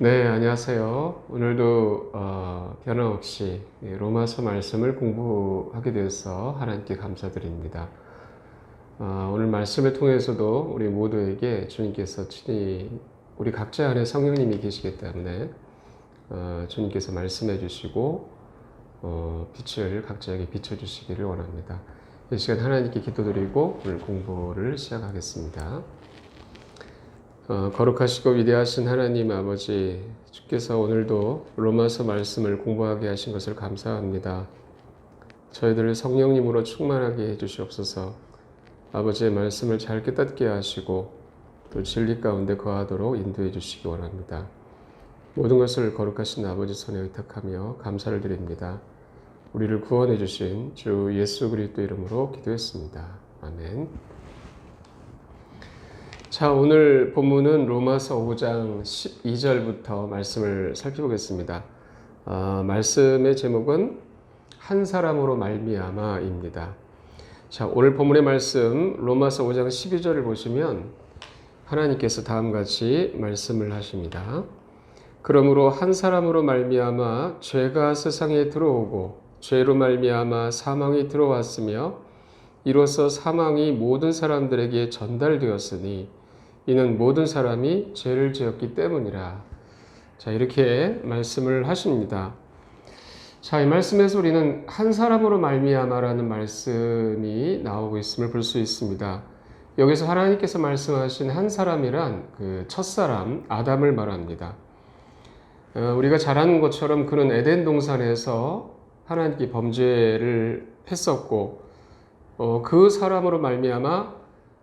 네, 안녕하세요. 오늘도 변함없이 로마서 말씀을 공부하게 되어서 하나님께 감사드립니다. 오늘 말씀을 통해서도 우리 모두에게 주님께서 친히 우리 각자 안에 성령님이 계시기 때문에 주님께서 말씀해 주시고 빛을 각자에게 비춰주시기를 원합니다. 이 시간 하나님께 기도드리고 오늘 공부를 시작하겠습니다. 거룩하시고 위대하신 하나님 아버지, 주께서 오늘도 로마서 말씀을 공부하게 하신 것을 감사합니다. 저희들을 성령님으로 충만하게 해주시옵소서. 아버지의 말씀을 잘 깨닫게 하시고 또 진리 가운데 거하도록 인도해 주시기 원합니다. 모든 것을 거룩하신 아버지 손에 의탁하며 감사를 드립니다. 우리를 구원해 주신 주 예수 그리스도 이름으로 기도했습니다. 아멘. 자, 오늘 본문은 로마서 5장 12절부터 말씀을 살펴보겠습니다. 말씀의 제목은 한 사람으로 말미암아입니다. 자, 오늘 본문의 말씀 로마서 5장 12절을 보시면 하나님께서 다음같이 말씀을 하십니다. 그러므로 한 사람으로 말미암아 죄가 세상에 들어오고 죄로 말미암아 사망이 들어왔으며 이로써 사망이 모든 사람들에게 전달되었으니 이는 모든 사람이 죄를 지었기 때문이라. 자, 이렇게 말씀을 하십니다. 자, 이 말씀에서 우리는 한 사람으로 말미암아라는 말씀이 나오고 있음을 볼 수 있습니다. 여기서 하나님께서 말씀하신 한 사람이란 그 첫사람 아담을 말합니다. 우리가 잘 아는 것처럼 그는 에덴 동산에서 하나님께 범죄를 했었고 그 사람으로 말미암아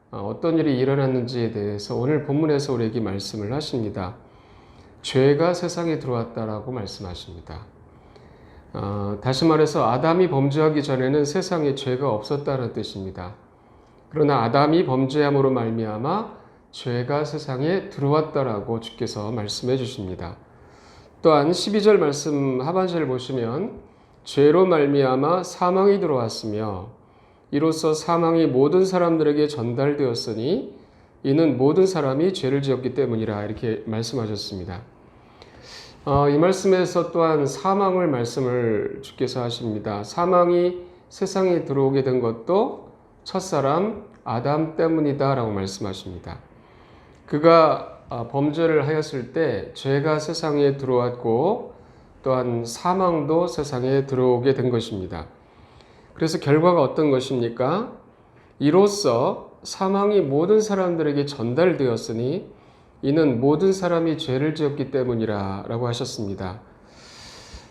어떤 일이 일어났는지에 대해서 오늘 본문에서 우리에게 말씀을 하십니다. 죄가 세상에 들어왔다라고 말씀하십니다. 다시 말해서 아담이 범죄하기 전에는 세상에 죄가 없었다는 뜻입니다. 그러나 아담이 범죄함으로 말미암아 죄가 세상에 들어왔다라고 주께서 말씀해 주십니다. 또한 12절 말씀 하반절을 보시면 죄로 말미암아 사망이 들어왔으며 이로써 사망이 모든 사람들에게 전달되었으니 이는 모든 사람이 죄를 지었기 때문이라 이렇게 말씀하셨습니다. 이 말씀에서 또한 사망을 말씀을 주께서 하십니다. 사망이 세상에 들어오게 된 것도 첫사람 아담 때문이다 라고 말씀하십니다. 그가 범죄를 하였을 때 죄가 세상에 들어왔고 또한 사망도 세상에 들어오게 된 것입니다. 그래서 결과가 어떤 것입니까? 이로써 사망이 모든 사람들에게 전달되었으니 이는 모든 사람이 죄를 지었기 때문이라 라고 하셨습니다.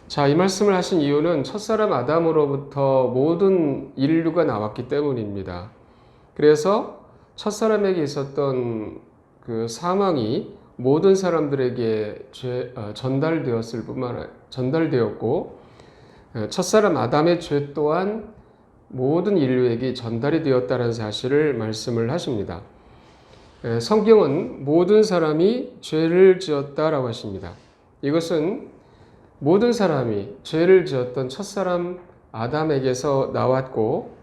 자, 이 말씀을 하신 이유는 첫사람 아담으로부터 모든 인류가 나왔기 때문입니다. 그래서 첫사람에게 있었던 그 사망이 모든 사람들에게 전달되었고 첫사람 아담의 죄 또한 모든 인류에게 전달이 되었다는 사실을 말씀을 하십니다. 성경은 모든 사람이 죄를 지었다라고 하십니다. 이것은 모든 사람이 죄를 지었던 첫사람 아담에게서 나왔고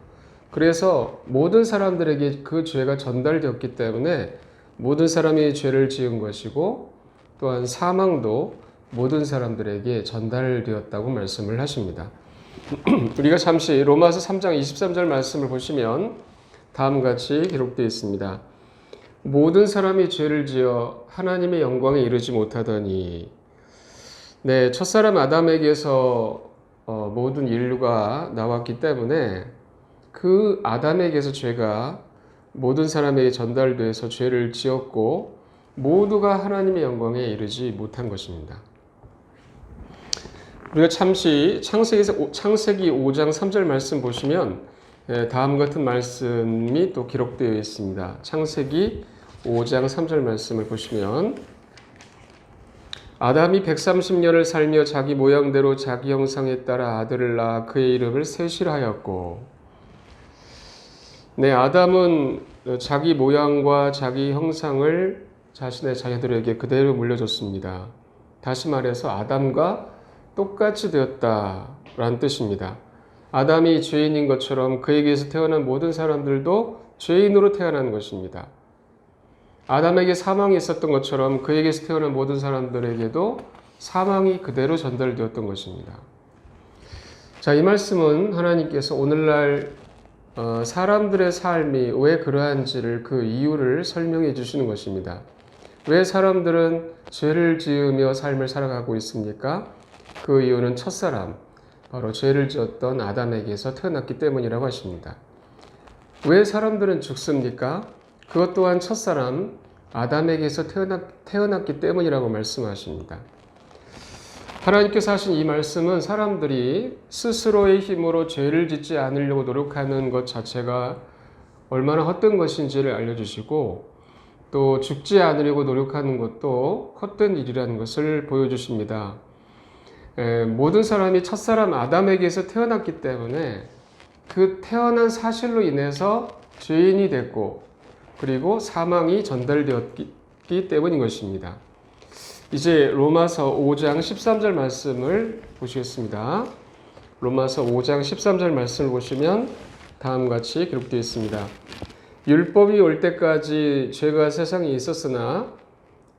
그래서 모든 사람들에게 그 죄가 전달되었기 때문에 모든 사람이 죄를 지은 것이고 또한 사망도 모든 사람들에게 전달되었다고 말씀을 하십니다. 우리가 잠시 로마서 3장 23절 말씀을 보시면 다음과 같이 기록되어 있습니다. 모든 사람이 죄를 지어 하나님의 영광에 이르지 못하더니 네, 첫사람 아담에게서 모든 인류가 나왔기 때문에 그 아담에게서 죄가 모든 사람에게 전달돼서 죄를 지었고 모두가 하나님의 영광에 이르지 못한 것입니다. 우리가 잠시 창세기 5장 3절 말씀 보시면 다음 같은 말씀이 또 기록되어 있습니다. 창세기 5장 3절 말씀을 보시면 아담이 130년을 살며 자기 모양대로 자기 형상에 따라 아들을 낳아 그의 이름을 셋이라 하였고 네, 아담은 자기 모양과 자기 형상을 자신의 자녀들에게 그대로 물려줬습니다. 다시 말해서 아담과 똑같이 되었다라는 뜻입니다. 아담이 죄인인 것처럼 그에게서 태어난 모든 사람들도 죄인으로 태어난 것입니다. 아담에게 사망이 있었던 것처럼 그에게서 태어난 모든 사람들에게도 사망이 그대로 전달되었던 것입니다. 자, 이 말씀은 하나님께서 오늘날 사람들의 삶이 왜 그러한지를 그 이유를 설명해 주시는 것입니다. 왜 사람들은 죄를 지으며 삶을 살아가고 있습니까? 그 이유는 첫사람, 바로 죄를 지었던 아담에게서 태어났기 때문이라고 하십니다. 왜 사람들은 죽습니까? 그것 또한 첫사람 아담에게서 태어났기 때문이라고 말씀하십니다. 하나님께서 하신 이 말씀은 사람들이 스스로의 힘으로 죄를 짓지 않으려고 노력하는 것 자체가 얼마나 헛된 것인지를 알려주시고 또 죽지 않으려고 노력하는 것도 헛된 일이라는 것을 보여주십니다. 모든 사람이 첫사람 아담에게서 태어났기 때문에 그 태어난 사실로 인해서 죄인이 됐고 그리고 사망이 전달되었기 때문인 것입니다. 이제 로마서 5장 13절 말씀을 보시겠습니다. 로마서 5장 13절 말씀을 보시면 다음과 같이 기록되어 있습니다. 율법이 올 때까지 죄가 세상에 있었으나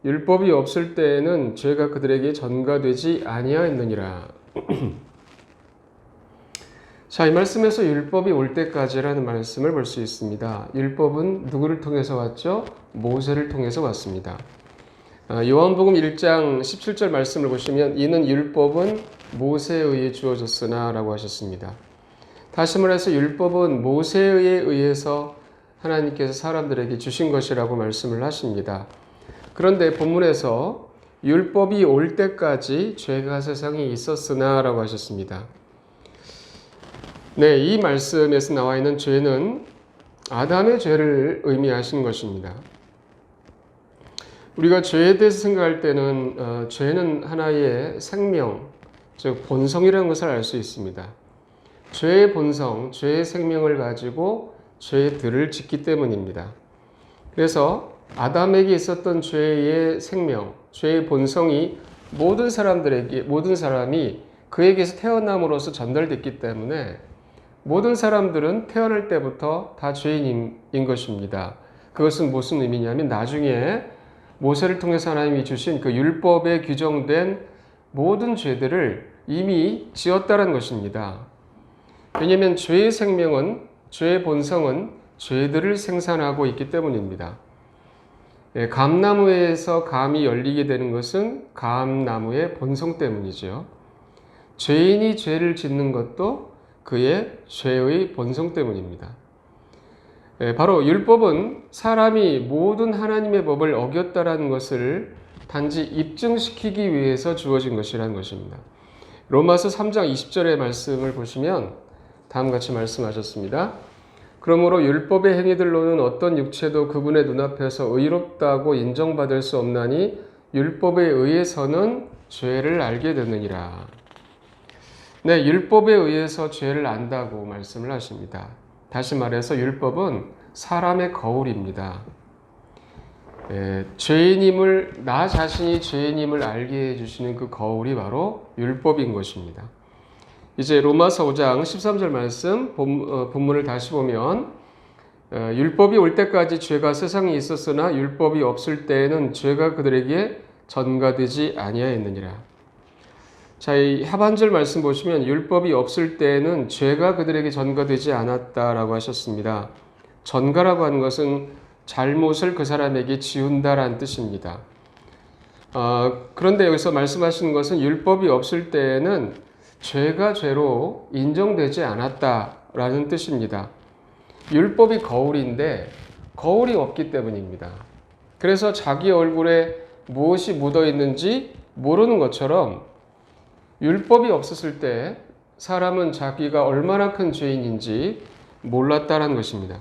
율법이 없을 때에는 죄가 그들에게 전가되지 아니하였느니라. 자, 이 말씀에서 율법이 올 때까지라는 말씀을 볼 수 있습니다. 율법은 누구를 통해서 왔죠? 모세를 통해서 왔습니다. 요한복음 1장 17절 말씀을 보시면 이는 율법은 모세에 의해 주어졌으나 라고 하셨습니다. 다시 말해서 율법은 모세에 의해서 하나님께서 사람들에게 주신 것이라고 말씀을 하십니다. 그런데 본문에서 율법이 올 때까지 죄가 세상에 있었으나 라고 하셨습니다. 네, 이 말씀에서 나와 있는 죄는 아담의 죄를 의미하시는 것입니다. 우리가 죄에 대해서 생각할 때는 죄는 하나의 생명, 즉 본성이라는 것을 알 수 있습니다. 죄의 본성, 죄의 생명을 가지고 죄들을 짓기 때문입니다. 그래서 아담에게 있었던 죄의 생명, 죄의 본성이 모든 사람이 그에게서 태어남으로써 전달됐기 때문에 모든 사람들은 태어날 때부터 다 죄인인 것입니다. 그것은 무슨 의미냐면 나중에 모세를 통해서 하나님이 주신 그 율법에 규정된 모든 죄들을 이미 지었다는 것입니다. 왜냐하면 죄의 생명은, 죄의 본성은 죄들을 생산하고 있기 때문입니다. 감나무에서 감이 열리게 되는 것은 감나무의 본성 때문이죠. 죄인이 죄를 짓는 것도 그의 죄의 본성 때문입니다. 바로 율법은 사람이 모든 하나님의 법을 어겼다라는 것을 단지 입증시키기 위해서 주어진 것이라는 것입니다. 로마서 3장 20절의 말씀을 보시면 다음과 같이 말씀하셨습니다. 그러므로 율법의 행위들로는 어떤 육체도 그분의 눈앞에서 의롭다고 인정받을 수 없나니 율법에 의해서는 죄를 알게 되느니라. 네, 율법에 의해서 죄를 안다고 말씀을 하십니다. 다시 말해서 율법은 사람의 거울입니다. 나 자신이 죄인임을 알게 해주시는 그 거울이 바로 율법인 것입니다. 이제 로마서 5장 13절 말씀 본문을 다시 보면 율법이 올 때까지 죄가 세상에 있었으나 율법이 없을 때에는 죄가 그들에게 전가되지 아니하였느니라. 자, 이 하반절 말씀 보시면 율법이 없을 때에는 죄가 그들에게 전가되지 않았다라고 하셨습니다. 전가라고 하는 것은 잘못을 그 사람에게 지운다라는 뜻입니다. 그런데 여기서 말씀하시는 것은 율법이 없을 때에는 죄가 죄로 인정되지 않았다라는 뜻입니다. 율법이 거울인데 거울이 없기 때문입니다. 그래서 자기 얼굴에 무엇이 묻어 있는지 모르는 것처럼 율법이 없었을 때 사람은 자기가 얼마나 큰 죄인인지 몰랐다는 것입니다.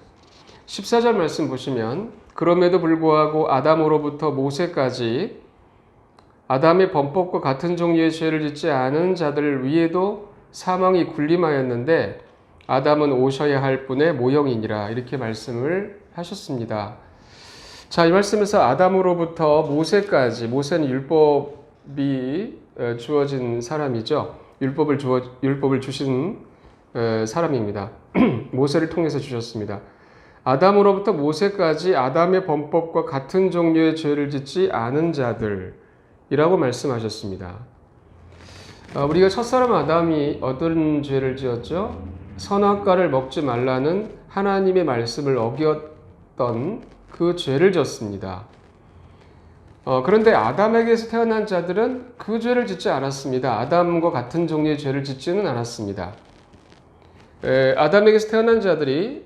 14절 말씀 보시면 그럼에도 불구하고 아담으로부터 모세까지 아담의 범법과 같은 종류의 죄를 짓지 않은 자들 위에도 사망이 군림하였는데 아담은 오셔야 할 분의 모형이니라 이렇게 말씀을 하셨습니다. 자, 이 말씀에서 아담으로부터 모세까지, 모세는 율법이 주어진 사람이죠. 율법을 주신 사람입니다. 모세를 통해서 주셨습니다. 아담으로부터 모세까지 아담의 범법과 같은 종류의 죄를 짓지 않은 자들이라고 말씀하셨습니다. 우리가 첫사람 아담이 어떤 죄를 지었죠? 선악과를 먹지 말라는 하나님의 말씀을 어겼던 그 죄를 졌습니다. 그런데 아담에게서 태어난 자들은 그 죄를 짓지 않았습니다. 아담과 같은 종류의 죄를 짓지는 않았습니다. 아담에게서 태어난 자들이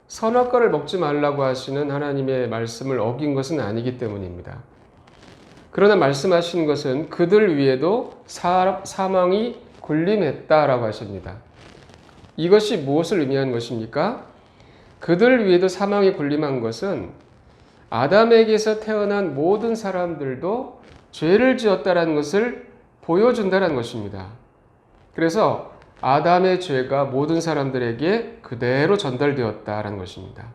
선악과를 먹지 말라고 하시는 하나님의 말씀을 어긴 것은 아니기 때문입니다. 그러나 말씀하시는 것은 그들 위에도 사망이 군림했다라고 하십니다. 이것이 무엇을 의미하는 것입니까? 그들 위에도 사망이 군림한 것은 아담에게서 태어난 모든 사람들도 죄를 지었다라는 것을 보여준다는 것입니다. 그래서 아담의 죄가 모든 사람들에게 그대로 전달되었다라는 것입니다.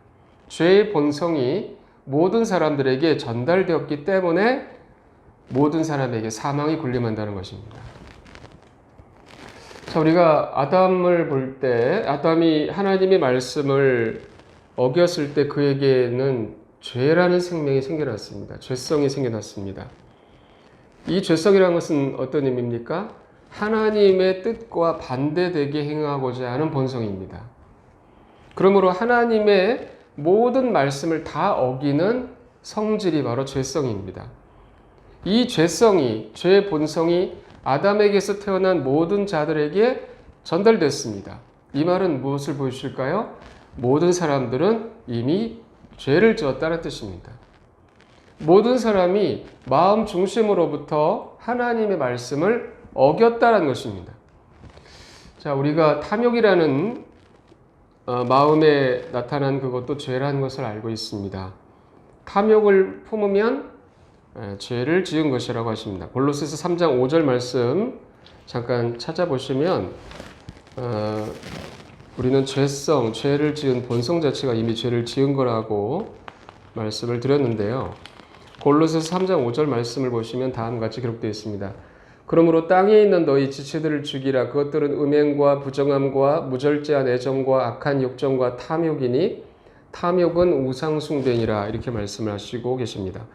죄의 본성이 모든 사람들에게 전달되었기 때문에 모든 사람에게 사망이 군림한다는 것입니다. 자, 우리가 아담을 볼 때 아담이 하나님의 말씀을 어겼을 때 그에게는 죄라는 생명이 생겨났습니다. 죄성이 생겨났습니다. 이 죄성이라는 것은 어떤 의미입니까? 하나님의 뜻과 반대되게 행하고자 하는 본성입니다. 그러므로 하나님의 모든 말씀을 다 어기는 성질이 바로 죄성입니다. 이 죄성이, 죄의 본성이 아담에게서 태어난 모든 자들에게 전달됐습니다. 이 말은 무엇을 보여주실까요? 모든 사람들은 이미 죄를 지었다는 뜻입니다. 모든 사람이 마음 중심으로부터 하나님의 말씀을 어겼다는 것입니다. 자, 우리가 탐욕이라는 마음에 나타난 그것도 죄라는 것을 알고 있습니다. 탐욕을 품으면 죄를 지은 것이라고 하십니다. 골로새서 3장 5절 말씀 잠깐 찾아보시면 우리는 죄를 지은 본성 자체가 이미 죄를 지은 거라고 말씀을 드렸는데요. 골로새서 3장 5절 말씀을 보시면 다음과 같이 기록되어 있습니다. 그러므로 땅에 있는 너희 지체들을 죽이라. 그것들은 음행과 부정함과 무절제한 애정과 악한 욕정과 탐욕이니 탐욕은 우상 숭배니라. 이렇게 말씀을 하시고 계십니다.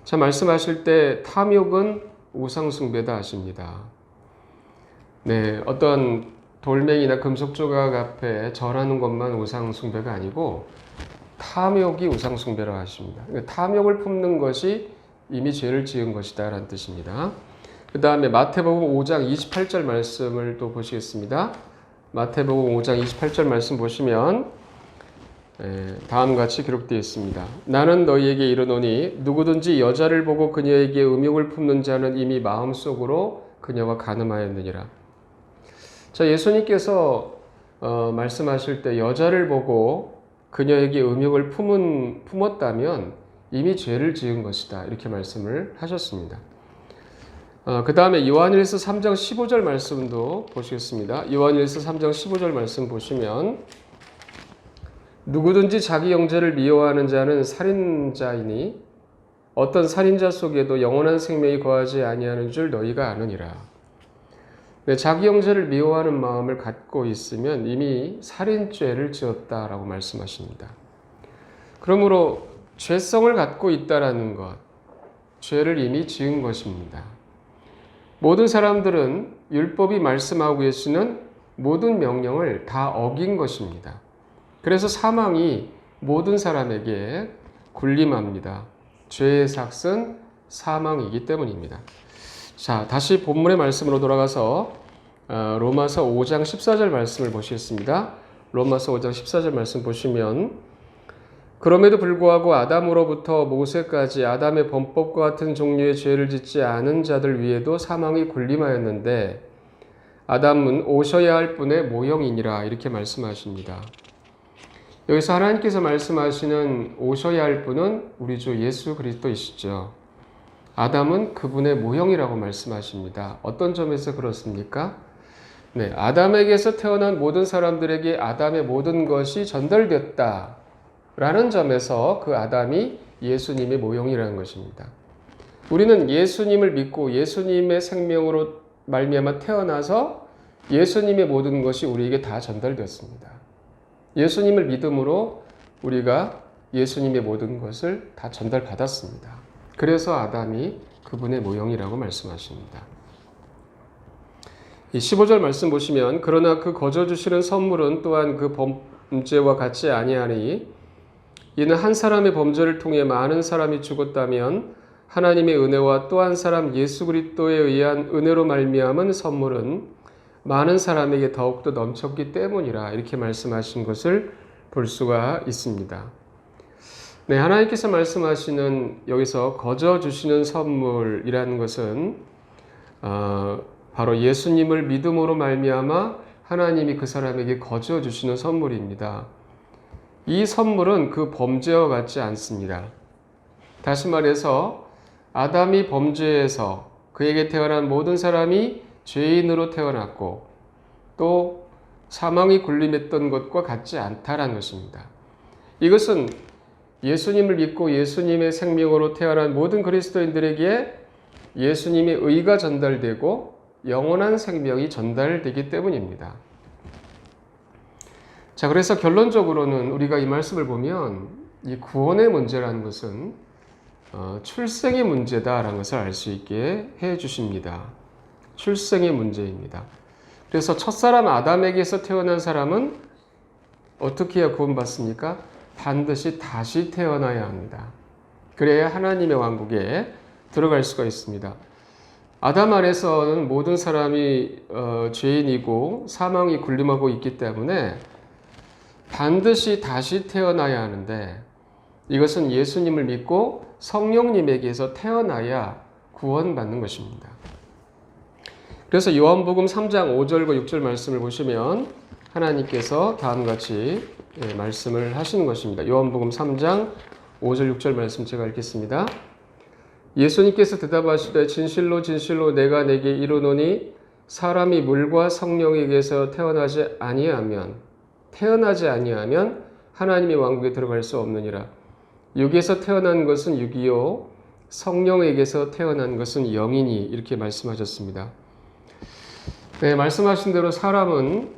자, 말씀하실 때 탐욕은 우상 숭배다 하십니다. 네, 어떤 돌멩이나 금속 조각 앞에 절하는 것만 우상 숭배가 아니고 탐욕이 우상 숭배라고 하십니다. 탐욕을 품는 것이 이미 죄를 지은 것이다 라는 뜻입니다. 그 다음에 마태복음 5장 28절 말씀을 또 보시겠습니다. 마태복음 5장 28절 말씀 보시면 다음과 같이 기록되어 있습니다. 나는 너희에게 이르노니 누구든지 여자를 보고 그녀에게 음욕을 품는 자는 이미 마음속으로 그녀와 간음하였느니라. 자, 예수님께서 말씀하실 때 여자를 보고 그녀에게 음욕을 품었다면 이미 죄를 지은 것이다. 이렇게 말씀을 하셨습니다. 그 다음에 요한일서 3장 15절 말씀도 보시겠습니다. 요한일서 3장 15절 말씀 보시면 누구든지 자기 형제를 미워하는 자는 살인자이니 어떤 살인자 속에도 영원한 생명이 거하지 아니하는 줄 너희가 아느니라. 네, 자기 형제를 미워하는 마음을 갖고 있으면 이미 살인죄를 지었다라고 말씀하십니다. 그러므로 죄성을 갖고 있다라는 것, 죄를 이미 지은 것입니다. 모든 사람들은 율법이 말씀하고 계시는 모든 명령을 다 어긴 것입니다. 그래서 사망이 모든 사람에게 군림합니다. 죄의 삭은 사망이기 때문입니다. 자, 다시 본문의 말씀으로 돌아가서 로마서 5장 14절 말씀을 보시겠습니다. 로마서 5장 14절 말씀 보시면 그럼에도 불구하고 아담으로부터 모세까지 아담의 범법과 같은 종류의 죄를 짓지 않은 자들 위에도 사망이 군림하였는데 아담은 오셔야 할 분의 모형이니라. 이렇게 말씀하십니다. 여기서 하나님께서 말씀하시는 오셔야 할 분은 우리 주 예수 그리스도이시죠. 아담은 그분의 모형이라고 말씀하십니다. 어떤 점에서 그렇습니까? 네, 아담에게서 태어난 모든 사람들에게 아담의 모든 것이 전달됐다 라는 점에서 그 아담이 예수님의 모형이라는 것입니다. 우리는 예수님을 믿고 예수님의 생명으로 말미암아 태어나서 예수님의 모든 것이 우리에게 다 전달되었습니다. 예수님을 믿음으로 우리가 예수님의 모든 것을 다 전달받았습니다. 그래서 아담이 그분의 모형이라고 말씀하십니다. 이 15절 말씀 보시면 그러나 그 거저 주시는 선물은 또한 그 범죄와 같지 아니하니 이는 한 사람의 범죄를 통해 많은 사람이 죽었다면 하나님의 은혜와 또 한 사람 예수 그리스도에 의한 은혜로 말미암은 선물은 많은 사람에게 더욱더 넘쳤기 때문이라 이렇게 말씀하신 것을 볼 수가 있습니다. 네, 하나님께서 말씀하시는 여기서 거저 주시는 선물이라는 것은 바로 예수님을 믿음으로 말미암아 하나님이 그 사람에게 거저 주시는 선물입니다. 이 선물은 그 범죄와 같지 않습니다. 다시 말해서 아담이 범죄해서 그에게 태어난 모든 사람이 죄인으로 태어났고 또 사망이 군림했던 것과 같지 않다라는 것입니다. 이것은 예수님을 믿고 예수님의 생명으로 태어난 모든 그리스도인들에게 예수님의 의가 전달되고 영원한 생명이 전달되기 때문입니다. 자, 그래서 결론적으로는 우리가 이 말씀을 보면 이 구원의 문제라는 것은 출생의 문제다라는 것을 알 수 있게 해 주십니다. 출생의 문제입니다. 그래서 첫사람 아담에게서 태어난 사람은 어떻게 해야 구원받습니까? 반드시 다시 태어나야 합니다. 그래야 하나님의 왕국에 들어갈 수가 있습니다. 아담 안에서는 모든 사람이 죄인이고 사망이 군림하고 있기 때문에 반드시 다시 태어나야 하는데 이것은 예수님을 믿고 성령님에게서 태어나야 구원받는 것입니다. 그래서 요한복음 3장 5절과 6절 말씀을 보시면 하나님께서 다음같이 말씀을 하시는 것입니다. 요한복음 3장 5절 6절 말씀 제가 읽겠습니다. 예수님께서 대답하시되 진실로 진실로 내가 내게 이르노니 사람이 물과 성령에게서 태어나지 아니하면 하나님의 왕국에 들어갈 수 없느니라. 육에서 태어난 것은 육이요 성령에게서 태어난 것은 영이니 이렇게 말씀하셨습니다. 네, 말씀하신 대로 사람은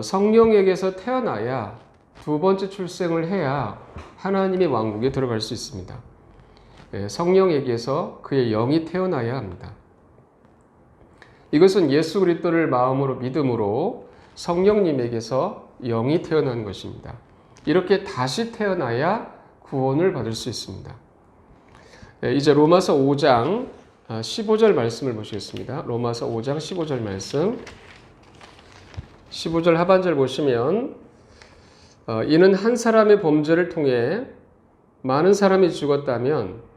성령에게서 태어나야 두 번째 출생을 해야 하나님의 왕국에 들어갈 수 있습니다. 네, 성령에게서 그의 영이 태어나야 합니다. 이것은 예수 그리스도를 마음으로 믿음으로 성령님에게서 영이 태어난 것입니다. 이렇게 다시 태어나야 구원을 받을 수 있습니다. 네, 이제 로마서 5장 15절 말씀을 보시겠습니다. 로마서 5장 15절 말씀. 15절 하반절 보시면 이는 한 사람의 범죄를 통해 많은 사람이 죽었다면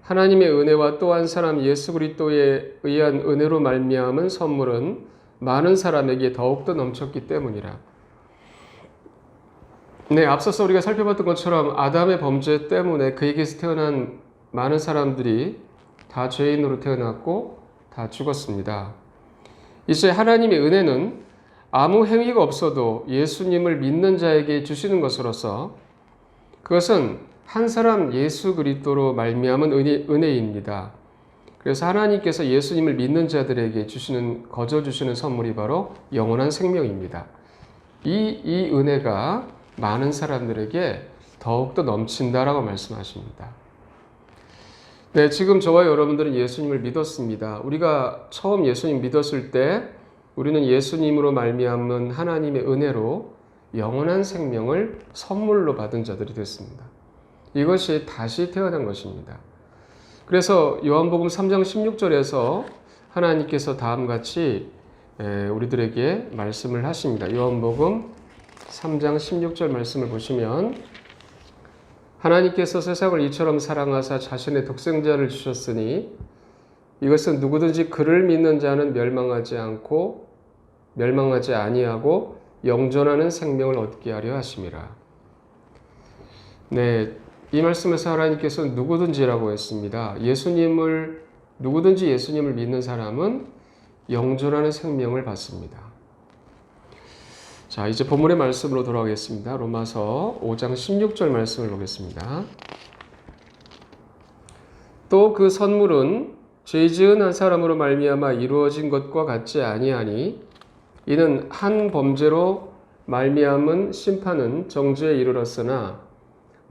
하나님의 은혜와 또 한 사람 예수 그리스도에 의한 은혜로 말미암은 선물은 많은 사람에게 더욱더 넘쳤기 때문이라. 네, 앞서서 우리가 살펴봤던 것처럼 아담의 범죄 때문에 그에게서 태어난 많은 사람들이 다 죄인으로 태어났고 다 죽었습니다. 이제 하나님의 은혜는 아무 행위가 없어도 예수님을 믿는 자에게 주시는 것으로서 그것은 한 사람 예수 그리스도로 말미암은 은혜입니다. 그래서 하나님께서 예수님을 믿는 자들에게 거저 주시는 선물이 바로 영원한 생명입니다. 이 은혜가 많은 사람들에게 더욱더 넘친다라고 말씀하십니다. 네, 지금 저와 여러분들은 예수님을 믿었습니다. 우리가 처음 예수님 믿었을 때 우리는 예수님으로 말미암은 하나님의 은혜로 영원한 생명을 선물로 받은 자들이 됐습니다. 이것이 다시 태어난 것입니다. 그래서 요한복음 3장 16절에서 하나님께서 다음같이 우리들에게 말씀을 하십니다. 요한복음 3장 16절 말씀을 보시면 하나님께서 세상을 이처럼 사랑하사 자신의 독생자를 주셨으니 이것은 누구든지 그를 믿는 자는 멸망하지 아니하고 영존하는 생명을 얻게 하려 하심이라. 네, 이 말씀에서 하나님께서는 누구든지라고 했습니다. 누구든지 예수님을 믿는 사람은 영존하는 생명을 받습니다. 자, 이제 본문의 말씀으로 돌아가겠습니다. 로마서 5장 16절 말씀을 보겠습니다. 또 그 선물은 죄 지은 한 사람으로 말미암아 이루어진 것과 같지 아니하니 이는 한 범죄로 말미암은 심판은 정죄에 이르렀으나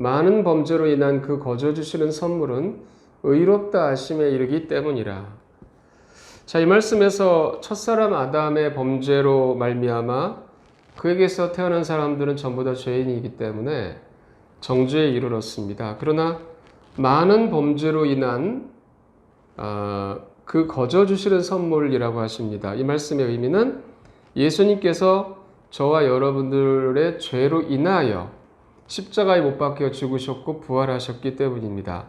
많은 범죄로 인한 그 거저 주시는 선물은 의롭다 하심에 이르기 때문이라. 자, 이 말씀에서 첫사람 아담의 범죄로 말미암아 그에게서 태어난 사람들은 전부 다 죄인이기 때문에 정죄에 이르렀습니다. 그러나 많은 범죄로 인한 그 거저 주시는 선물이라고 하십니다. 이 말씀의 의미는 예수님께서 저와 여러분들의 죄로 인하여 십자가에 못 박혀 죽으셨고 부활하셨기 때문입니다.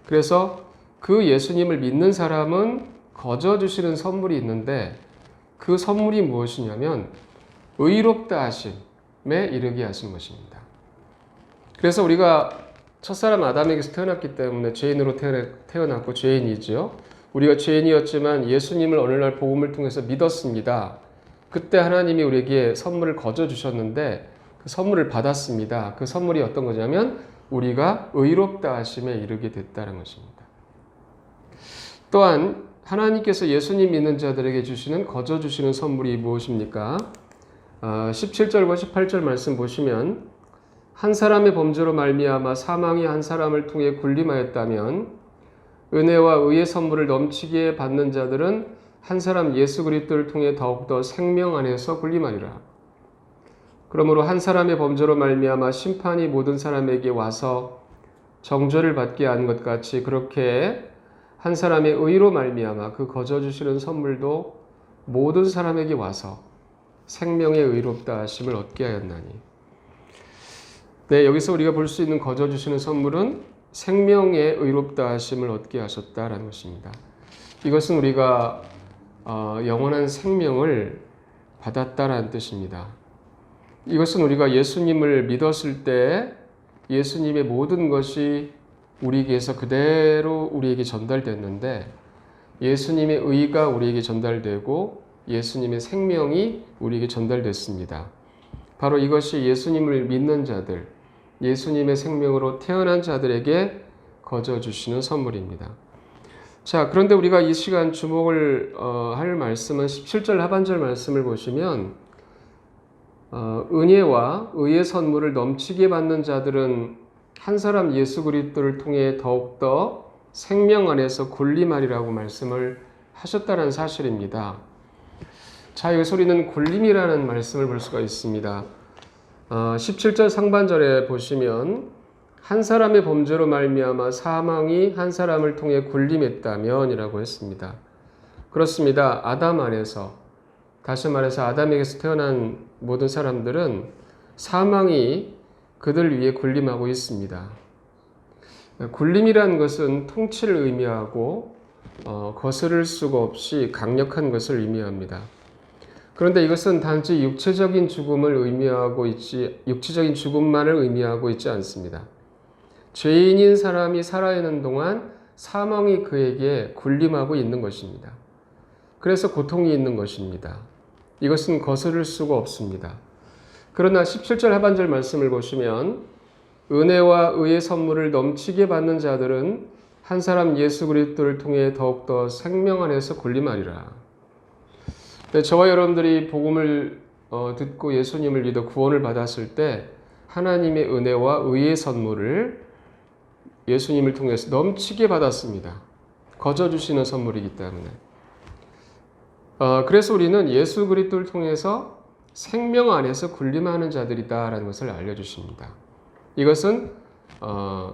그래서 그 예수님을 믿는 사람은 거저 주시는 선물이 있는데 그 선물이 무엇이냐면 의롭다 하심에 이르게 하신 것입니다. 그래서 우리가 첫사람 아담에게서 태어났기 때문에 죄인으로 태어났고 죄인이지요. 우리가 죄인이었지만 예수님을 어느 날 복음을 통해서 믿었습니다. 그때 하나님이 우리에게 선물을 거저 주셨는데 그 선물을 받았습니다. 그 선물이 어떤 거냐면 우리가 의롭다 하심에 이르게 됐다는 것입니다. 또한 하나님께서 예수님 믿는 자들에게 주시는 거저 주시는 선물이 무엇입니까? 17절과 18절 말씀 보시면 한 사람의 범죄로 말미암아 사망이 한 사람을 통해 군림하였다면 은혜와 의의 선물을 넘치게 받는 자들은 한 사람 예수 그리스도를 통해 더욱더 생명 안에서 군림하리라. 그러므로 한 사람의 범죄로 말미암아 심판이 모든 사람에게 와서 정죄를 받게 한 것 같이 그렇게 한 사람의 의로 말미암아 그 거저 주시는 선물도 모든 사람에게 와서 생명의 의롭다 하심을 얻게 하였나니. 네, 여기서 우리가 볼 수 있는 거저 주시는 선물은 생명의 의롭다 하심을 얻게 하셨다라는 것입니다. 이것은 우리가 영원한 생명을 받았다라는 뜻입니다. 이것은 우리가 예수님을 믿었을 때 예수님의 모든 것이 우리에게서 그대로 우리에게 전달됐는데 예수님의 의가 우리에게 전달되고 예수님의 생명이 우리에게 전달됐습니다. 바로 이것이 예수님을 믿는 자들, 예수님의 생명으로 태어난 자들에게 거저 주시는 선물입니다. 자, 그런데 우리가 이 시간 주목을 할 말씀은 17절 하반절 말씀을 보시면 은혜와 의의 선물을 넘치게 받는 자들은 한 사람 예수 그리스도를 통해 더욱더 생명 안에서 군림하리라고 말씀을 하셨다는 사실입니다. 자, 여기서 우리는 군림이라는 말씀을 볼 수가 있습니다. 17절 상반절에 보시면 한 사람의 범죄로 말미암아 사망이 한 사람을 통해 군림했다면 이라고 했습니다. 그렇습니다. 아담 안에서, 다시 말해서 아담에게서 태어난 모든 사람들은 사망이 그들 위에 군림하고 있습니다. 군림이라는 것은 통치를 의미하고 거스를 수가 없이 강력한 것을 의미합니다. 그런데 이것은 단지 육체적인 죽음을 의미하고 육체적인 죽음만을 의미하고 있지 않습니다. 죄인인 사람이 살아있는 동안 사망이 그에게 군림하고 있는 것입니다. 그래서 고통이 있는 것입니다. 이것은 거스를 수가 없습니다. 그러나 17절 하반절 말씀을 보시면 은혜와 의의 선물을 넘치게 받는 자들은 한 사람 예수 그리스도를 통해 더욱더 생명 안에서 군림하리라. 네, 저와 여러분들이 복음을 듣고 예수님을 믿어 구원을 받았을 때 하나님의 은혜와 의의 선물을 예수님을 통해서 넘치게 받았습니다. 거저 주시는 선물이기 때문에. 그래서 우리는 예수 그리스도를 통해서 생명 안에서 군림하는 자들이다라는 것을 알려주십니다. 이것은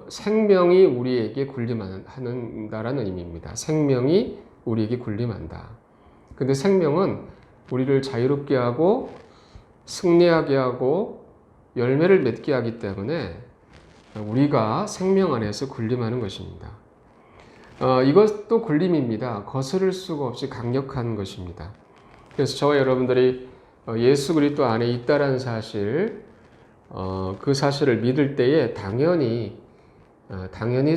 생명이 우리에게 군림한다라는 의미입니다. 생명이 우리에게 군림한다. 근데 생명은 우리를 자유롭게 하고 승리하게 하고 열매를 맺게 하기 때문에 우리가 생명 안에서 군림하는 것입니다. 이것도 군림입니다. 거스를 수가 없이 강력한 것입니다. 그래서 저와 여러분들이 예수 그리스도 안에 있다라는 사실, 그 사실을 믿을 때에 당연히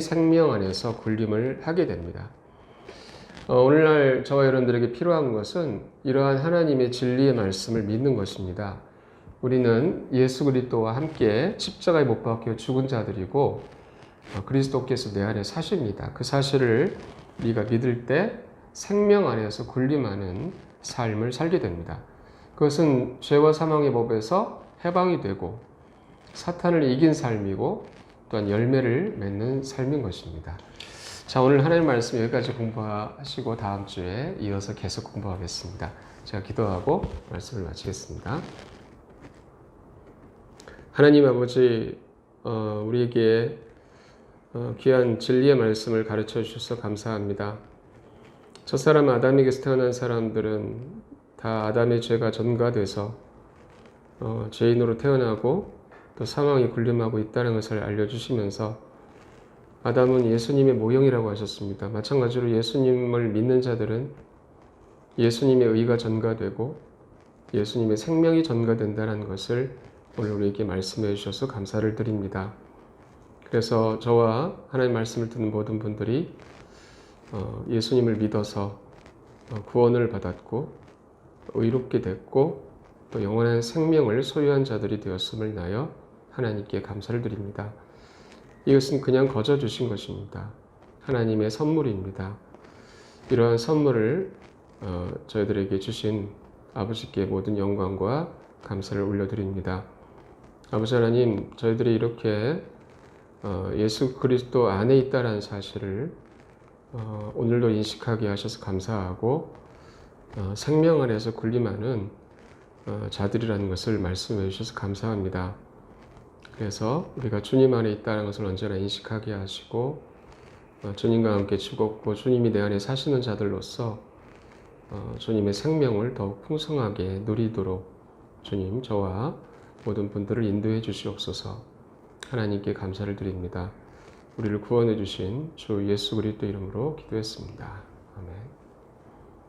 생명 안에서 군림을 하게 됩니다. 오늘날 저와 여러분들에게 필요한 것은 이러한 하나님의 진리의 말씀을 믿는 것입니다. 우리는 예수 그리스도와 함께 십자가에 못 박혀 죽은 자들이고 그리스도께서 내 안에 사십니다. 그 사실을 우리가 믿을 때 생명 안에서 군림하는 삶을 살게 됩니다. 그것은 죄와 사망의 법에서 해방이 되고 사탄을 이긴 삶이고 또한 열매를 맺는 삶인 것입니다. 자, 오늘 하나님 말씀 여기까지 공부하시고 다음 주에 이어서 계속 공부하겠습니다. 제가 기도하고 말씀을 마치겠습니다. 하나님 아버지, 우리에게 귀한 진리의 말씀을 가르쳐 주셔서 감사합니다. 첫사람 아담에게서 태어난 사람들은 다 아담의 죄가 전가돼서 죄인으로 태어나고 또 사망에 군림하고 있다는 것을 알려주시면서 아담은 예수님의 모형이라고 하셨습니다. 마찬가지로 예수님을 믿는 자들은 예수님의 의가 전가되고 예수님의 생명이 전가된다는 것을 오늘 우리에게 말씀해 주셔서 감사를 드립니다. 그래서 저와 하나님의 말씀을 듣는 모든 분들이 예수님을 믿어서 구원을 받았고 의롭게 됐고 또 영원한 생명을 소유한 자들이 되었음을 인하여 하나님께 감사를 드립니다. 이것은 그냥 거저 주신 것입니다. 하나님의 선물입니다. 이러한 선물을 저희들에게 주신 아버지께 모든 영광과 감사를 올려드립니다. 아버지 하나님, 저희들이 이렇게 예수 그리스도 안에 있다는 사실을 오늘도 인식하게 하셔서 감사하고 생명 안에서 군림하는 자들이라는 것을 말씀해 주셔서 감사합니다. 그래서 우리가 주님 안에 있다는 것을 언제나 인식하게 하시고 주님과 함께 죽었고 주님이 내 안에 사시는 자들로서 주님의 생명을 더욱 풍성하게 누리도록 주님, 저와 모든 분들을 인도해 주시옵소서. 하나님께 감사를 드립니다. 우리를 구원해 주신 주 예수 그리스도 이름으로 기도했습니다. 아멘.